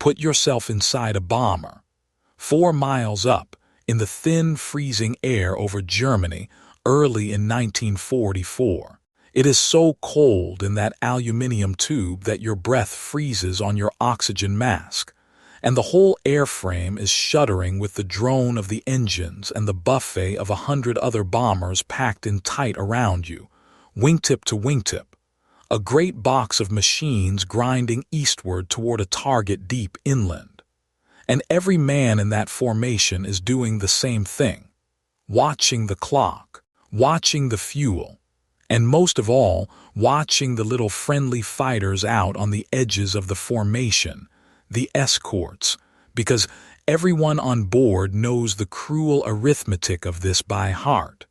Put yourself inside a bomber. 4 miles up, in the thin, freezing air over Germany, early in 1944. It is so cold in that aluminum tube that your breath freezes on your oxygen mask, and the whole airframe is shuddering with the drone of the engines and the buffet of 100 other bombers packed in tight around you, wingtip to wingtip. A great box of machines grinding eastward toward a target deep inland. And every man in that formation is doing the same thing, watching the clock, watching the fuel, and most of all, watching the little friendly fighters out on the edges of the formation, the escorts, because everyone on board knows the cruel arithmetic of this by heart.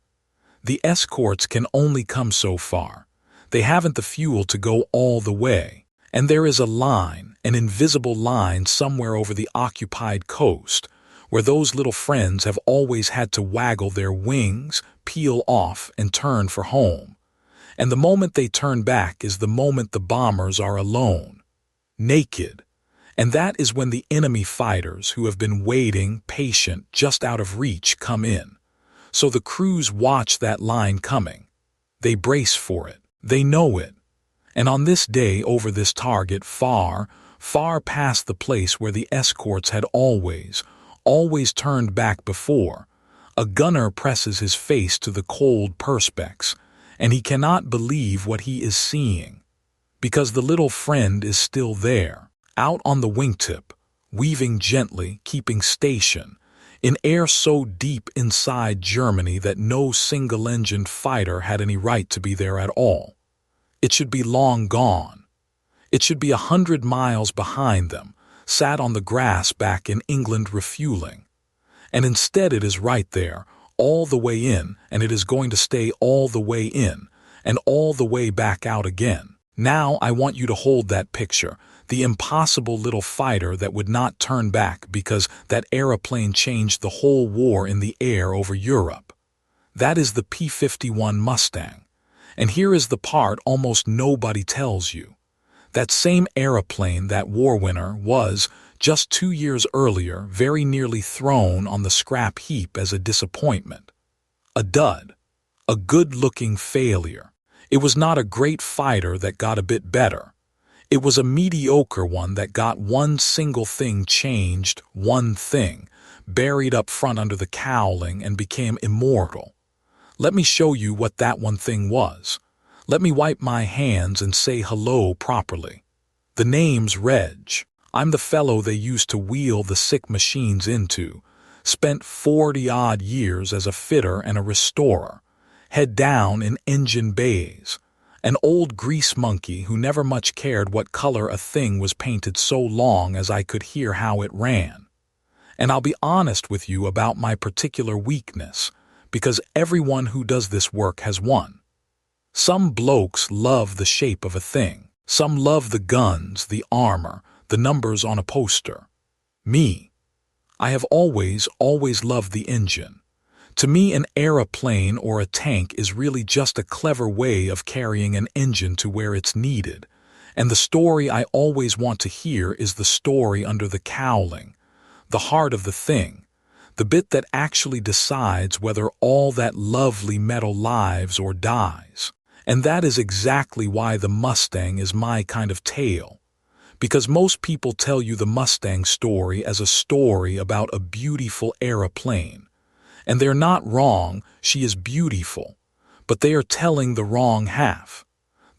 The escorts can only come so far. They haven't the fuel to go all the way, and there is a line, an invisible line somewhere over the occupied coast, where those little friends have always had to waggle their wings, peel off, and turn for home. And the moment they turn back is the moment the bombers are alone, naked. And that is when the enemy fighters who have been waiting, patient, just out of reach, come in. So the crews watch that line coming. They brace for it. They know it. And on this day over this target, far, far past the place where the escorts had always turned back before, a gunner presses his face to the cold perspex, and he cannot believe what he is seeing, because the little friend is still there, out on the wingtip, weaving gently, keeping station, in air so deep inside Germany that no single-engined fighter had any right to be there at all. It should be long gone. It should be 100 miles behind them, sat on the grass back in England refueling. And instead it is right there, all the way in, and it is going to stay all the way in, and all the way back out again. Now I want you to hold that picture, the impossible little fighter that would not turn back because that aeroplane changed the whole war in the air over Europe. That is the P-51 Mustang. And here is the part almost nobody tells you. That same aeroplane, that war winner, was, just 2 years earlier, very nearly thrown on the scrap heap as a disappointment. A dud. A good-looking failure. It was not a great fighter that got a bit better. It was a mediocre one that got one single thing changed, one thing, buried up front under the cowling and became immortal. Let me show you what that one thing was. Let me wipe my hands and say hello properly. The name's Reg. I'm the fellow they used to wheel the sick machines into. Spent 40-odd years as a fitter and a restorer. Head down in engine bays. An old grease monkey who never much cared what color a thing was painted so long as I could hear how it ran. And I'll be honest with you about my particular weakness, because everyone who does this work has one. Some blokes love the shape of a thing. Some love the guns, the armor, the numbers on a poster. Me, I have always loved the engine. To me, an aeroplane or a tank is really just a clever way of carrying an engine to where it's needed. And the story I always want to hear is the story under the cowling, the heart of the thing, the bit that actually decides whether all that lovely metal lives or dies. And that is exactly why the Mustang is my kind of tale. Because most people tell you the Mustang story as a story about a beautiful aeroplane. And they're not wrong, she is beautiful. But they are telling the wrong half.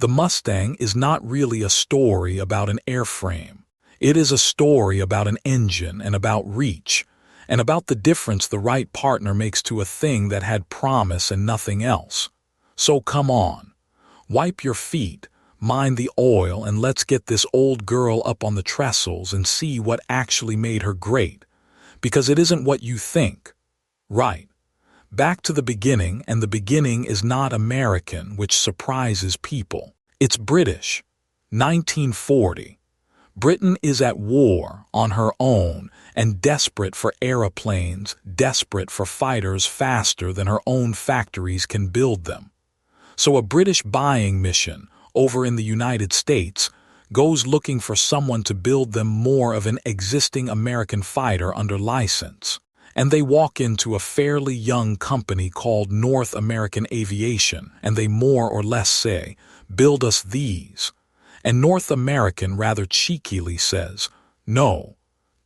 The Mustang is not really a story about an airframe. It is a story about an engine and about reach, and about the difference the right partner makes to a thing that had promise and nothing else. So come on. Wipe your feet, mind the oil, and let's get this old girl up on the trestles and see what actually made her great. Because it isn't what you think. Right. Back to the beginning, and the beginning is not American, which surprises people. It's British. 1940. Britain is at war on her own and desperate for aeroplanes, desperate for fighters faster than her own factories can build them. So a British buying mission over in the United States goes looking for someone to build them more of an existing American fighter under license. And they walk into a fairly young company called North American Aviation, and they more or less say, "Build us these." And North American rather cheekily says, "No,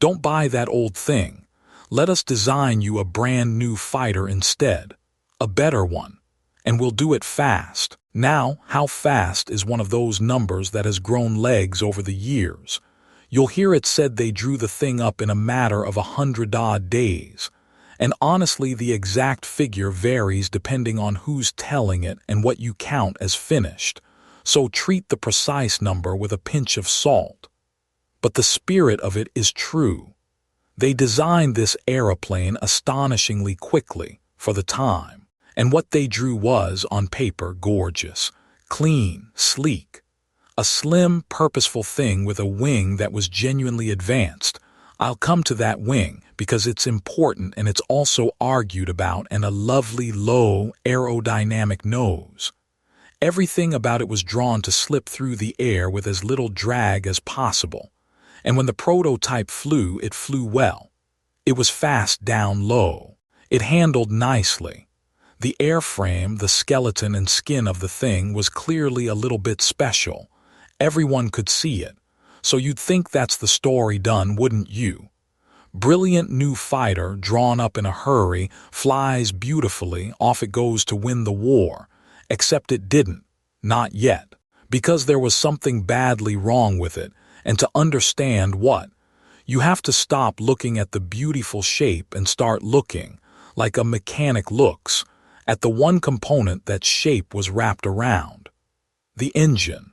don't buy that old thing. Let us design you a brand new fighter instead, a better one, and we'll do it fast." Now, how fast is one of those numbers that has grown legs over the years. You'll hear it said they drew the thing up in a matter of 100-odd days. And honestly, the exact figure varies depending on who's telling it and what you count as finished. So treat the precise number with a pinch of salt. But the spirit of it is true. They designed this aeroplane astonishingly quickly for the time. And what they drew was, on paper, gorgeous, clean, sleek. A slim, purposeful thing with a wing that was genuinely advanced. I'll come to that wing because it's important and it's also argued about, and a lovely, low, aerodynamic nose. Everything about it was drawn to slip through the air with as little drag as possible. And when the prototype flew, it flew well. It was fast down low. It handled nicely. The airframe, the skeleton and skin of the thing was clearly a little bit special. Everyone could see it. So you'd think that's the story done, wouldn't you? Brilliant new fighter, drawn up in a hurry, flies beautifully, off it goes to win the war. Except it didn't. Not yet. Because there was something badly wrong with it, and to understand what, you have to stop looking at the beautiful shape and start looking, like a mechanic looks, at the one component that shape was wrapped around. The engine.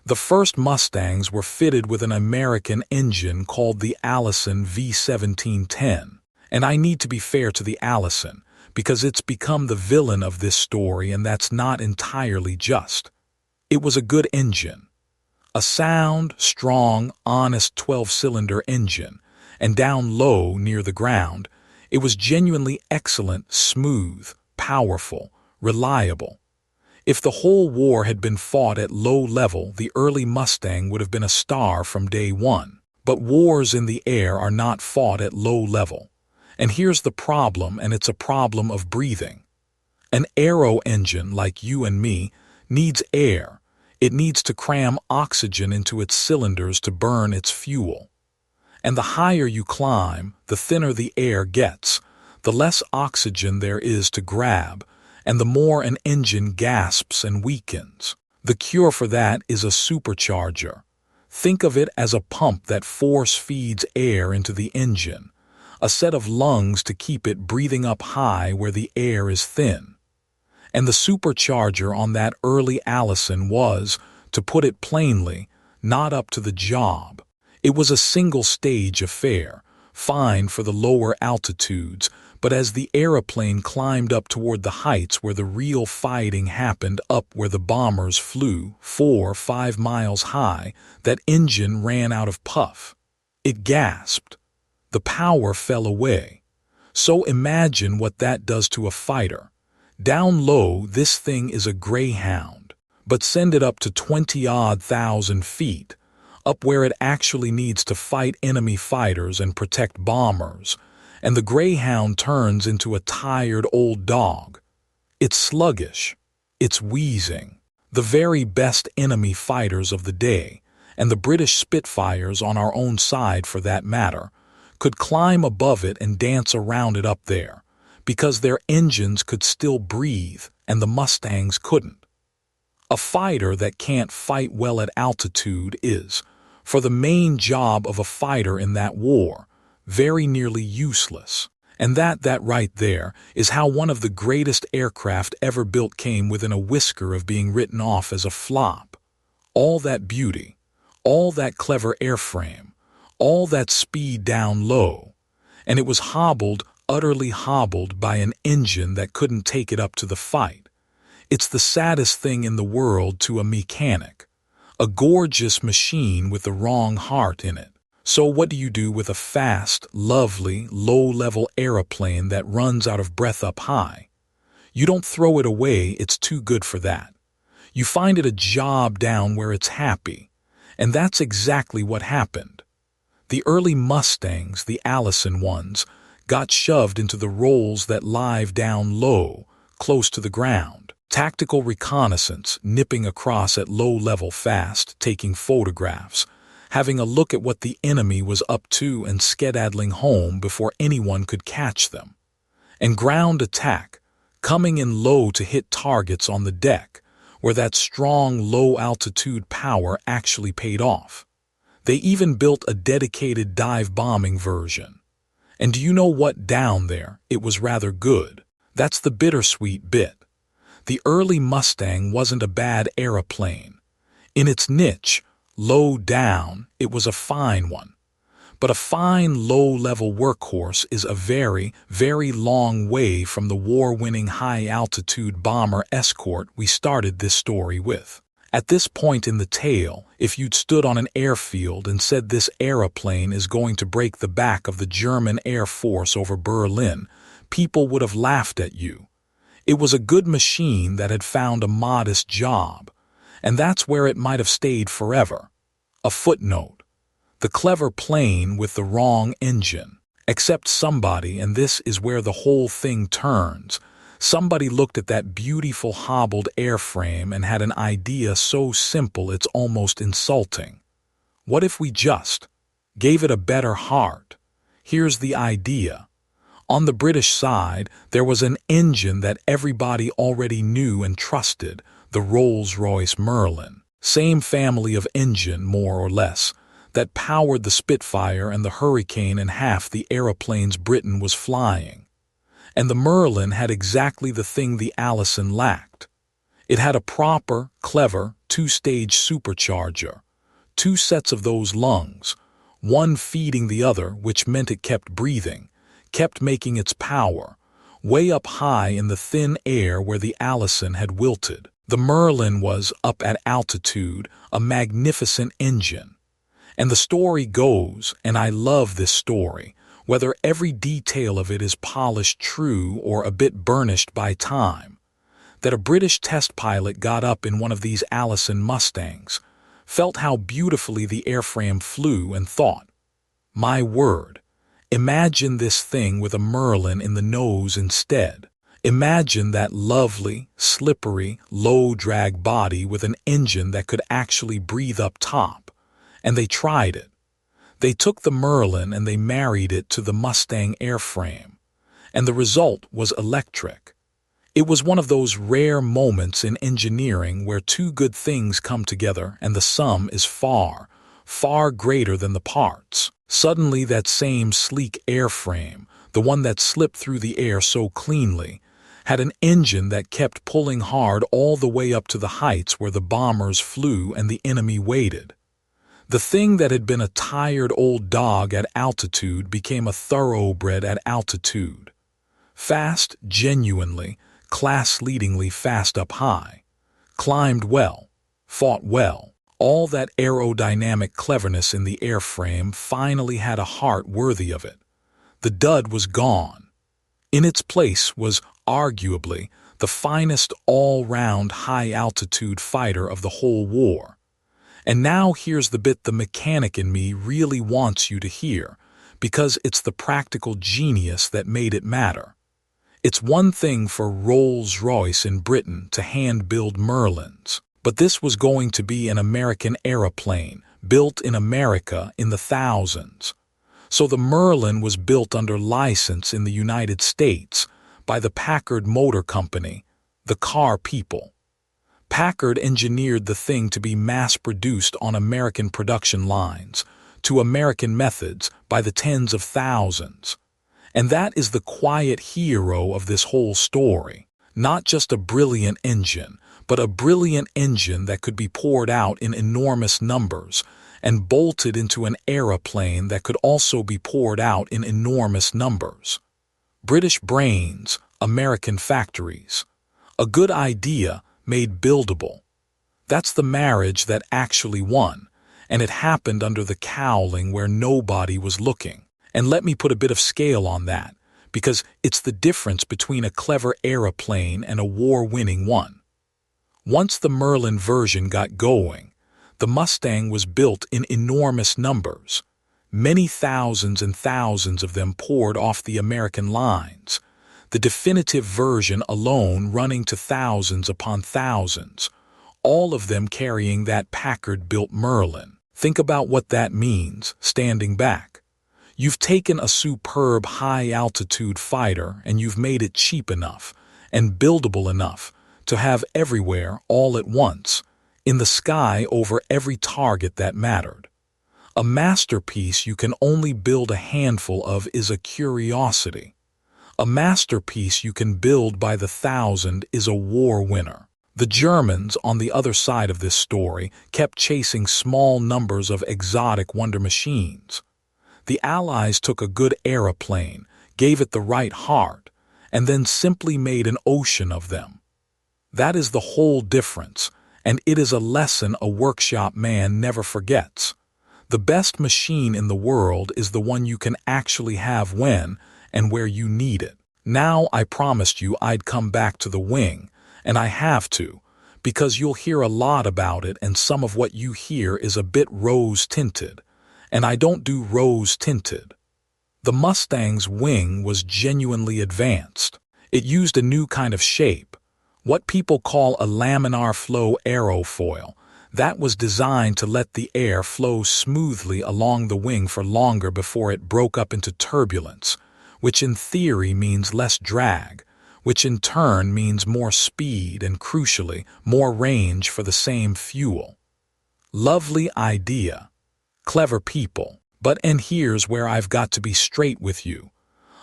The first Mustangs were fitted with an American engine called the Allison V1710, and I need to be fair to the Allison, because it's become the villain of this story, and that's not entirely just. It was a good engine. A sound, strong, honest 12-cylinder engine, and down low near the ground, it was genuinely excellent, smooth, powerful, reliable. If the whole war had been fought at low level, the early Mustang would have been a star from day one. But wars in the air are not fought at low level. And here's the problem, and it's a problem of breathing. An aero engine, like you and me, needs air. It needs to cram oxygen into its cylinders to burn its fuel. And the higher you climb, the thinner the air gets, the less oxygen there is to grab, and the more an engine gasps and weakens. The cure for that is a supercharger. Think of it as a pump that force feeds air into the engine, a set of lungs to keep it breathing up high where the air is thin. And the supercharger on that early Allison was, to put it plainly, not up to the job. It was a single-stage affair, fine for the lower altitudes, but as the aeroplane climbed up toward the heights where the real fighting happened, up where the bombers flew 4 or 5 miles high, that engine ran out of puff. It gasped. The power fell away. So imagine what that does to a fighter. Down low, this thing is a Greyhound, but send it up to 20-odd thousand feet, up where it actually needs to fight enemy fighters and protect bombers, and the Greyhound turns into a tired old dog. It's sluggish. It's wheezing. The very best enemy fighters of the day, and the British Spitfires on our own side for that matter, could climb above it and dance around it up there, because their engines could still breathe and the Mustangs couldn't. A fighter that can't fight well at altitude is, for the main job of a fighter in that war, very nearly useless. And that right there is how one of the greatest aircraft ever built came within a whisker of being written off as a flop. All that beauty, all that clever airframe, all that speed down low, and it was hobbled, utterly hobbled by an engine that couldn't take it up to the fight. It's the saddest thing in the world to a mechanic. A gorgeous machine with the wrong heart in it. So what do you do with a fast, lovely, low-level aeroplane that runs out of breath up high? You don't throw it away, it's too good for that. You find it a job down where it's happy, And that's exactly what happened. The early Mustangs, the Allison ones, got shoved into the roles that lie down low, close to the ground. Tactical reconnaissance, nipping across at low level fast, taking photographs, having a look at what the enemy was up to and skedaddling home before anyone could catch them. And ground attack, coming in low to hit targets on the deck, where that strong low-altitude power actually paid off. They even built a dedicated dive-bombing version. And do you know what? Down there, it was rather good. That's the bittersweet bit. The early Mustang wasn't a bad aeroplane. In its niche, low down, it was a fine one. But a fine low-level workhorse is a very, very long way from the war-winning high-altitude bomber escort we started this story with. At this point in the tale, if you'd stood on an airfield and said this aeroplane is going to break the back of the German Air Force over Berlin, people would have laughed at you. It was a good machine that had found a modest job, and that's where it might have stayed forever. A footnote. The clever plane with the wrong engine. Except somebody, and this is where the whole thing turns, somebody looked at that beautiful hobbled airframe and had an idea so simple it's almost insulting. What if we just gave it a better heart? Here's the idea. On the British side, there was an engine that everybody already knew and trusted, the Rolls-Royce Merlin. Same family of engine, more or less, that powered the Spitfire and the Hurricane and half the aeroplanes Britain was flying. And the Merlin had exactly the thing the Allison lacked. It had a proper, clever, two-stage supercharger, two sets of those lungs, one feeding the other, which meant it kept breathing, kept making its power, way up high in the thin air where the Allison had wilted. The Merlin was, up at altitude, a magnificent engine. And the story goes, and I love this story, whether every detail of it is polished true or a bit burnished by time, that a British test pilot got up in one of these Allison Mustangs, felt how beautifully the airframe flew and thought, my word, imagine this thing with a Merlin in the nose instead. Imagine that lovely, slippery, low-drag body with an engine that could actually breathe up top. And they tried it. They took the Merlin and they married it to the Mustang airframe. And the result was electric. It was one of those rare moments in engineering where two good things come together and the sum is far, far greater than the parts. Suddenly that same sleek airframe, the one that slipped through the air so cleanly, had an engine that kept pulling hard all the way up to the heights where the bombers flew and the enemy waited. The thing that had been a tired old dog at altitude became a thoroughbred at altitude. Fast, genuinely, class-leadingly fast up high. Climbed well, fought well. All that aerodynamic cleverness in the airframe finally had a heart worthy of it. The dud was gone. In its place was, arguably, the finest all-round high-altitude fighter of the whole war. And now here's the bit the mechanic in me really wants you to hear, because it's the practical genius that made it matter. It's one thing for Rolls-Royce in Britain to hand-build Merlins, but this was going to be an American aeroplane, built in America in the thousands. So the Merlin was built under license in the United States by the Packard Motor Company, the car people. Packard engineered the thing to be mass-produced on American production lines, to American methods by the tens of thousands. And that is the quiet hero of this whole story. Not just a brilliant engine, but a brilliant engine that could be poured out in enormous numbers and bolted into an aeroplane that could also be poured out in enormous numbers. British brains, American factories. A good idea made buildable. That's the marriage that actually won, and it happened under the cowling where nobody was looking. And let me put a bit of scale on that, because it's the difference between a clever aeroplane and a war-winning one. Once the Merlin version got going, The Mustang was built in enormous numbers. Many thousands and thousands of them poured off the American lines, the definitive version alone running to thousands upon thousands, all of them carrying that Packard-built Merlin. Think about what that means, standing back. You've taken a superb high-altitude fighter and you've made it cheap enough and buildable enough to have everywhere all at once, in the sky over every target that mattered. A masterpiece you can only build a handful of is a curiosity. A masterpiece you can build by the thousand is a war winner. The Germans, on the other side of this story, kept chasing small numbers of exotic wonder machines. The Allies took a good aeroplane, gave it the right heart, and then simply made an ocean of them. That is the whole difference, and it is a lesson a workshop man never forgets. The best machine in the world is the one you can actually have when and where you need it. Now, I promised you I'd come back to the wing, and I have to, because you'll hear a lot about it and some of what you hear is a bit rose-tinted, and I don't do rose-tinted. The Mustang's wing was genuinely advanced. It used a new kind of shape, what people call a laminar flow aerofoil, that was designed to let the air flow smoothly along the wing for longer before it broke up into turbulence, which in theory means less drag, which in turn means more speed and, crucially, more range for the same fuel. Lovely idea. Clever people. And here's where I've got to be straight with you.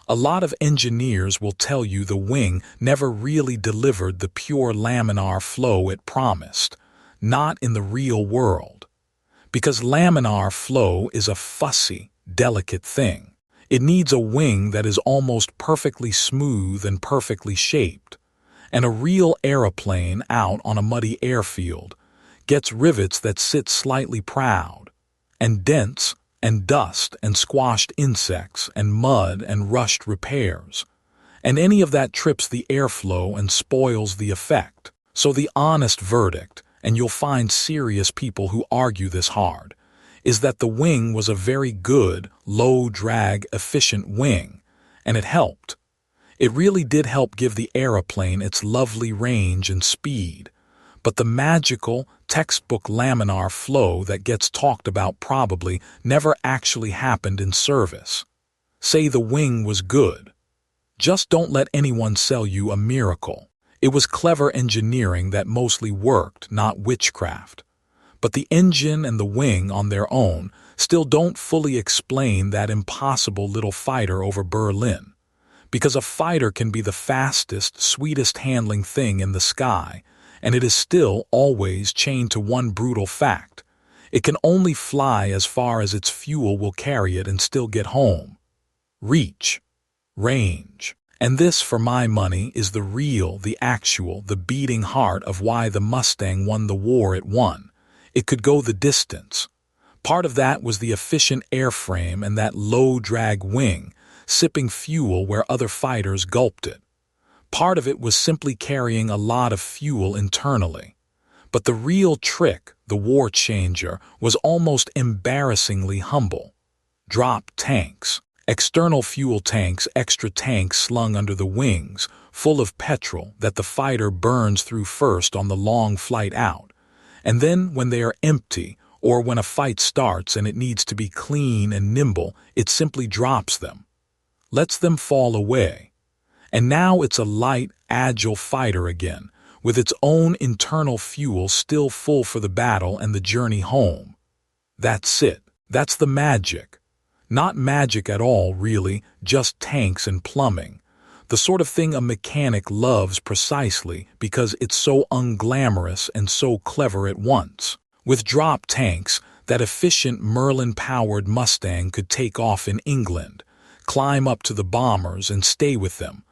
A lot of engineers will tell you the wing never really delivered the pure laminar flow it promised, not in the real world. Because laminar flow is a fussy, delicate thing. It needs a wing that is almost perfectly smooth and perfectly shaped. And a real aeroplane out on a muddy airfield gets rivets that sit slightly proud, and dents and dust and squashed insects and mud and rushed repairs. And any of that trips the airflow and spoils the effect. So the honest verdict, and you'll find serious people who argue this hard, is that the wing was a very good, low-drag, efficient wing, and it helped. It really did help give the aeroplane its lovely range and speed, but the magical, textbook laminar flow that gets talked about probably never actually happened in service. Say the wing was good. Just don't let anyone sell you a miracle. It was clever engineering that mostly worked, not witchcraft. But the engine and the wing on their own still don't fully explain that impossible little fighter over Berlin. Because a fighter can be the fastest, sweetest handling thing in the sky, and it is still always chained to one brutal fact. It can only fly as far as its fuel will carry it and still get home. Reach. Range. And this, for my money, is the real, the actual, the beating heart of why the Mustang won the war it won. It could go the distance. Part of that was the efficient airframe and that low-drag wing, sipping fuel where other fighters gulped it. Part of it was simply carrying a lot of fuel internally. But the real trick, the war changer, was almost embarrassingly humble. Drop tanks. External fuel tanks, extra tanks slung under the wings, full of petrol that the fighter burns through first on the long flight out. And then, when they are empty, or when a fight starts and it needs to be clean and nimble, it simply drops them. Lets them fall away. And now it's a light, agile fighter again, with its own internal fuel still full for the battle and the journey home. That's it. That's the magic. Not magic at all, really, just tanks and plumbing. The sort of thing a mechanic loves precisely because it's so unglamorous and so clever at once. With drop tanks, that efficient Merlin-powered Mustang could take off in England, climb up to the bombers and stay with them.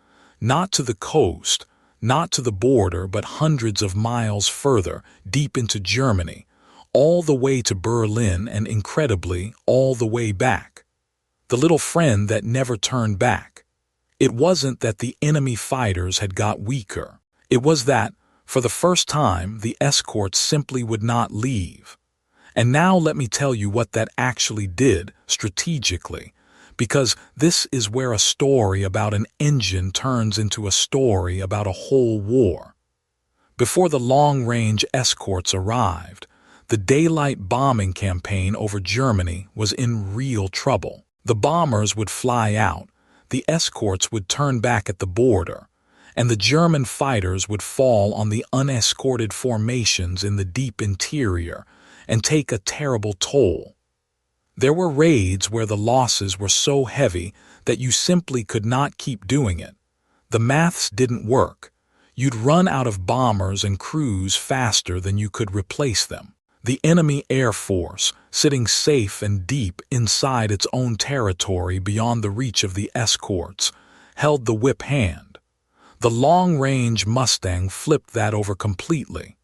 Not to the coast, not to the border, but hundreds of miles further, deep into Germany, all the way to Berlin and, incredibly, all the way back. The little friend that never turned back. It wasn't that the enemy fighters had got weaker. It was that, for the first time, the escorts simply would not leave. And now let me tell you what that actually did strategically, because this is where a story about an engine turns into a story about a whole war. Before the long-range escorts arrived, the daylight bombing campaign over Germany was in real trouble. The bombers would fly out, the escorts would turn back at the border, and the German fighters would fall on the unescorted formations in the deep interior and take a terrible toll. There were raids where the losses were so heavy that you simply could not keep doing it. The maths didn't work. You'd run out of bombers and crews faster than you could replace them. The enemy Air Force, sitting safe and deep inside its own territory beyond the reach of the escorts, held the whip hand. The long-range Mustang flipped that over completely.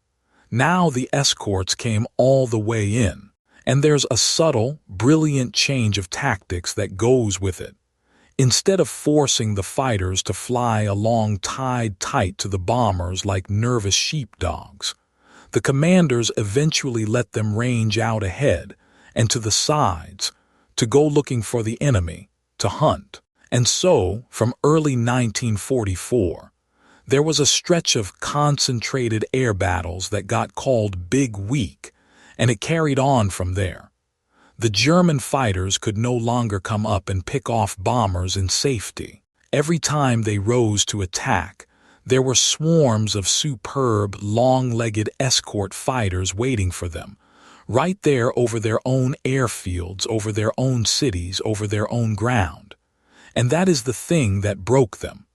Now the escorts came all the way in, and there's a subtle, brilliant change of tactics that goes with it. Instead of forcing the fighters to fly along tied tight to the bombers like nervous sheepdogs, the commanders eventually let them range out ahead and to the sides to go looking for the enemy, to hunt. And so, from early 1944, there was a stretch of concentrated air battles that got called Big Week, and it carried on from there. The German fighters could no longer come up and pick off bombers in safety. Every time they rose to attack, there were swarms of superb, long-legged escort fighters waiting for them, right there over their own airfields, over their own cities, over their own ground. And that is the thing that broke them.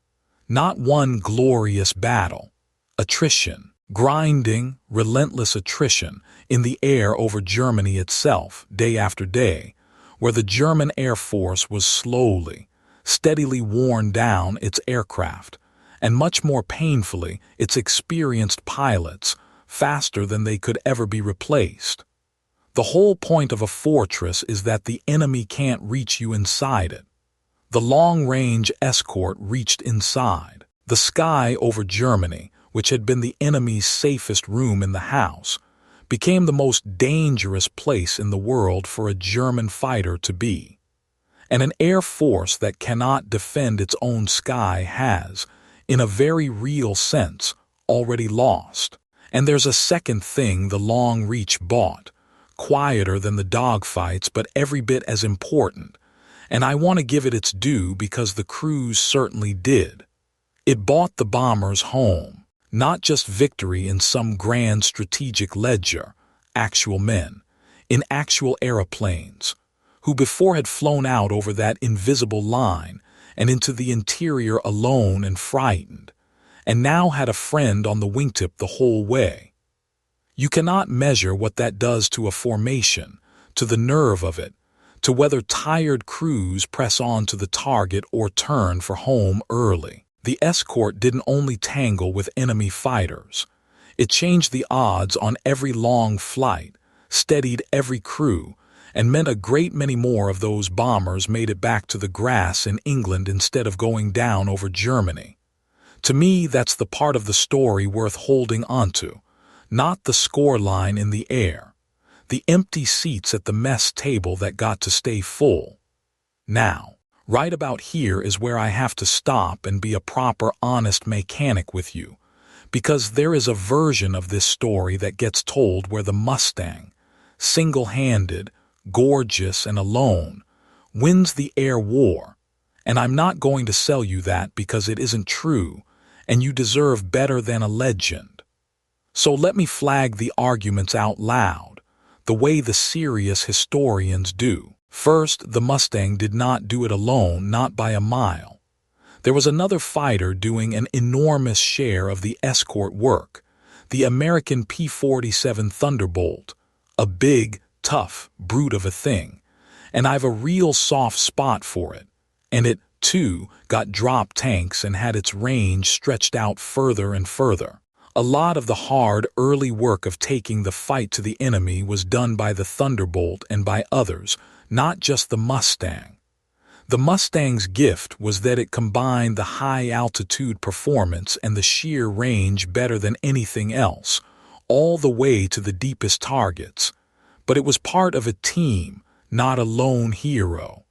Not one glorious battle. Attrition, grinding, relentless attrition in the air over Germany itself, day after day, where the German Air Force was slowly, steadily worn down its aircraft, and much more painfully its experienced pilots, faster than they could ever be replaced. The whole point of a fortress is that the enemy can't reach you inside it. The long-range escort reached inside. The sky over Germany, which had been the enemy's safest room in the house, became the most dangerous place in the world for a German fighter to be. And an air force that cannot defend its own sky has, in a very real sense, already lost. And there's a second thing the long reach bought, quieter than the dogfights but every bit as important, and I want to give it its due because the crews certainly did. It bought the bombers home, not just victory in some grand strategic ledger, actual men, in actual aeroplanes, who before had flown out over that invisible line and into the interior alone and frightened, and now had a friend on the wingtip the whole way. You cannot measure what that does to a formation, to the nerve of it, to whether tired crews press on to the target or turn for home early. The escort didn't only tangle with enemy fighters. It changed the odds on every long flight, steadied every crew, and meant a great many more of those bombers made it back to the grass in England instead of going down over Germany. To me, that's the part of the story worth holding onto, not the scoreline in the air, the empty seats at the mess table that got to stay full. Now, right about here is where I have to stop and be a proper honest mechanic with you, because there is a version of this story that gets told where the Mustang, single-handed, gorgeous and alone, wins the air war, and I'm not going to sell you that because it isn't true, and you deserve better than a legend. So let me flag the arguments out loud, the way the serious historians do. First, the Mustang did not do it alone, not by a mile. There was another fighter doing an enormous share of the escort work, the American P-47 Thunderbolt, a big, tough brute of a thing, and I've a real soft spot for it. And it, too, got drop tanks and had its range stretched out further and further. A lot of the hard, early work of taking the fight to the enemy was done by the Thunderbolt and by others, not just the Mustang. The Mustang's gift was that it combined the high-altitude performance and the sheer range better than anything else, all the way to the deepest targets. but it was part of a team, not a lone hero.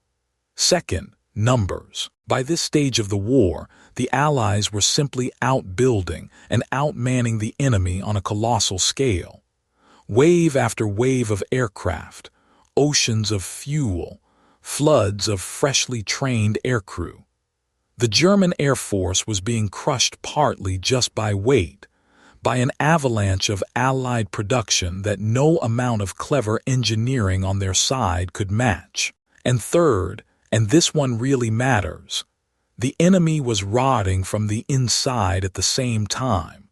Second, numbers. By this stage of the war, the Allies were simply outbuilding and outmanning the enemy on a colossal scale. Wave after wave of aircraft, oceans of fuel, floods of freshly trained aircrew. The German Air Force was being crushed partly just by weight, by an avalanche of Allied production that no amount of clever engineering on their side could match. And third, and this one really matters, the enemy was rotting from the inside at the same time.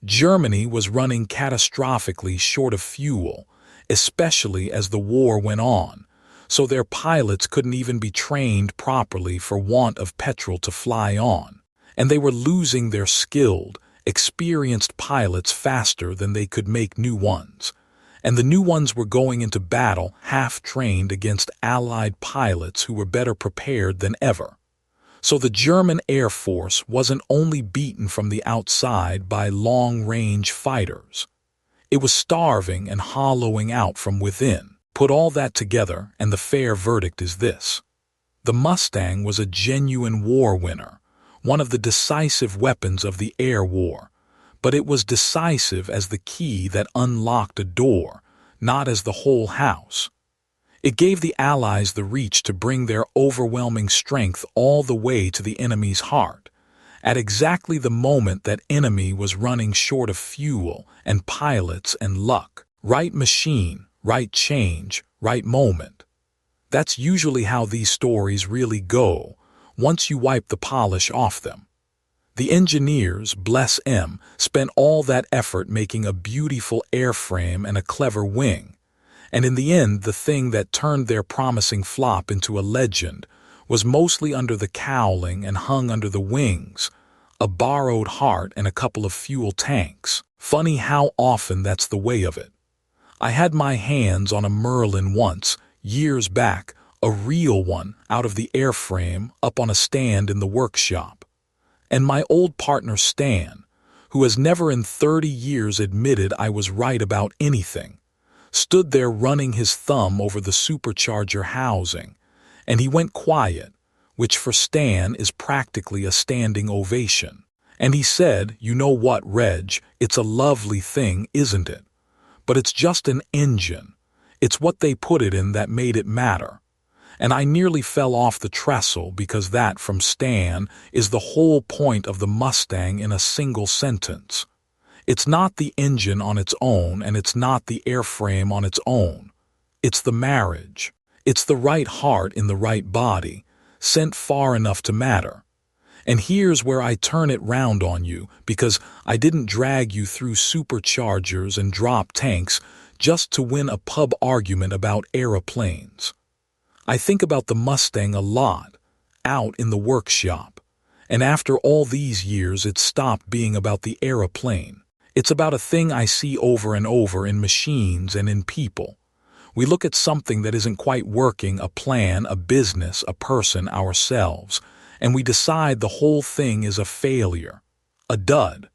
Germany was running catastrophically short of fuel, especially as the war went on, so their pilots couldn't even be trained properly for want of petrol to fly on, and they were losing their skilled, experienced pilots faster than they could make new ones, and the new ones were going into battle half-trained against Allied pilots who were better prepared than ever. So the German Air Force wasn't only beaten from the outside by long-range fighters. It was starving and hollowing out from within. Put all that together, and the fair verdict is this. The Mustang was a genuine war winner, one of the decisive weapons of the air war, but it was decisive as the key that unlocked a door, not as the whole house. It gave the Allies the reach to bring their overwhelming strength all the way to the enemy's heart, at exactly the moment that enemy was running short of fuel and pilots and luck. Right machine, right change, right moment. That's usually how these stories really go, once you wipe the polish off them. The engineers, bless them, spent all that effort making a beautiful airframe and a clever wing. And in the end, the thing that turned their promising flop into a legend was mostly under the cowling and hung under the wings, a borrowed heart and a couple of fuel tanks. Funny how often that's the way of it. I had my hands on a Merlin once, years back, a real one out of the airframe up on a stand in the workshop. And my old partner Stan, who has never in 30 years admitted I was right about anything, stood there running his thumb over the supercharger housing, and he went quiet, which for Stan is practically a standing ovation. And he said, "You know what, Reg, it's a lovely thing, isn't it? But it's just an engine. It's what they put it in that made it matter." And I nearly fell off the trestle because that, from Stan, is the whole point of the Mustang in a single sentence. It's not the engine on its own, and it's not the airframe on its own. It's the marriage. It's the right heart in the right body, sent far enough to matter. And here's where I turn it round on you, because I didn't drag you through superchargers and drop tanks just to win a pub argument about aeroplanes. I think about the Mustang a lot, out in the workshop, and after all these years it stopped being about the aeroplane. It's about a thing I see over and over in machines and in people. We look at something that isn't quite working, a plan, a business, a person, ourselves, and we decide the whole thing is a failure, a dud,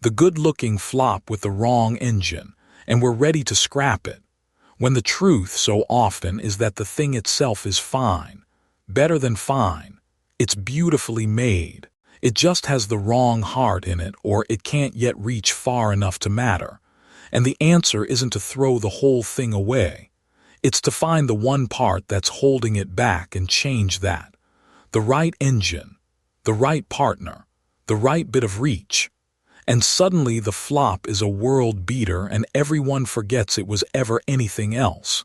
the good-looking flop with the wrong engine, and we're ready to scrap it, when the truth so often is that the thing itself is fine, better than fine. It's beautifully made. It just has the wrong heart in it, or it can't yet reach far enough to matter. And the answer isn't to throw the whole thing away. It's to find the one part that's holding it back and change that. The right engine, the right partner, the right bit of reach. And suddenly the flop is a world beater and everyone forgets it was ever anything else.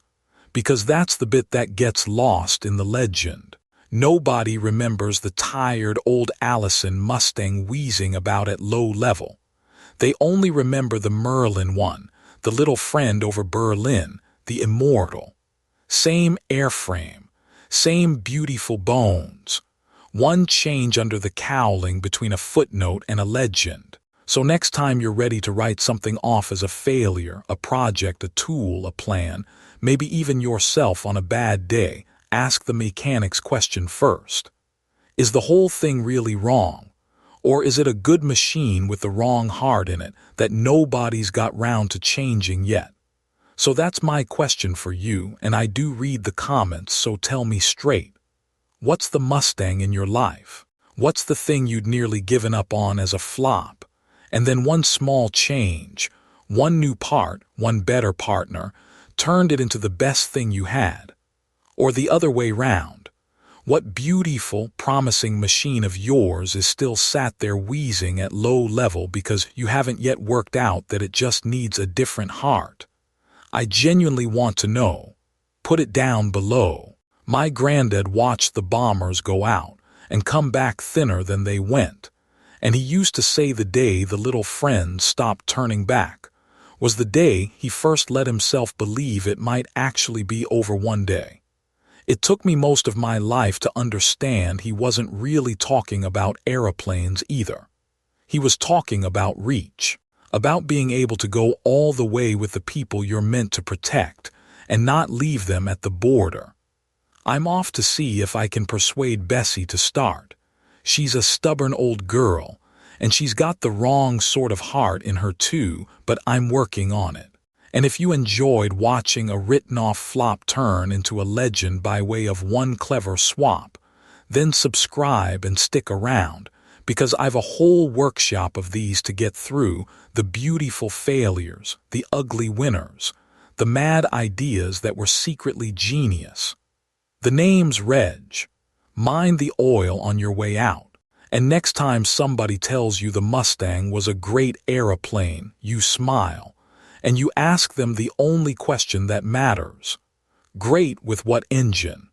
Because that's the bit that gets lost in the legend. Nobody remembers the tired old Allison Mustang wheezing about at low level. They only remember the Merlin one, the little friend over Berlin, the immortal. Same airframe, same beautiful bones. One change under the cowling between a footnote and a legend. So next time you're ready to write something off as a failure, a project, a tool, a plan, maybe even yourself on a bad day, ask the mechanic's question first. Is the whole thing really wrong? Or is it a good machine with the wrong heart in it that nobody's got round to changing yet? So that's my question for you, and I do read the comments, so tell me straight. What's the Mustang in your life? What's the thing you'd nearly given up on as a flop? And then one small change, one new part, one better partner, turned it into the best thing you had. Or the other way round. What beautiful, promising machine of yours is still sat there wheezing at low level because you haven't yet worked out that it just needs a different heart? I genuinely want to know. Put it down below. My granddad watched the bombers go out and come back thinner than they went, and he used to say the day the little friend stopped turning back was the day he first let himself believe it might actually be over one day. It took me most of my life to understand he wasn't really talking about aeroplanes either. He was talking about reach, about being able to go all the way with the people you're meant to protect and not leave them at the border. I'm off to see if I can persuade Bessie to start. She's a stubborn old girl, and she's got the wrong sort of heart in her too, but I'm working on it. And if you enjoyed watching a written-off flop turn into a legend by way of one clever swap, then subscribe and stick around, because I've a whole workshop of these to get through: the beautiful failures, the ugly winners, the mad ideas that were secretly genius. The name's Reg. Mind the oil on your way out. And next time somebody tells you the Mustang was a great aeroplane, you smile, and you ask them the only question that matters. Great with what engine?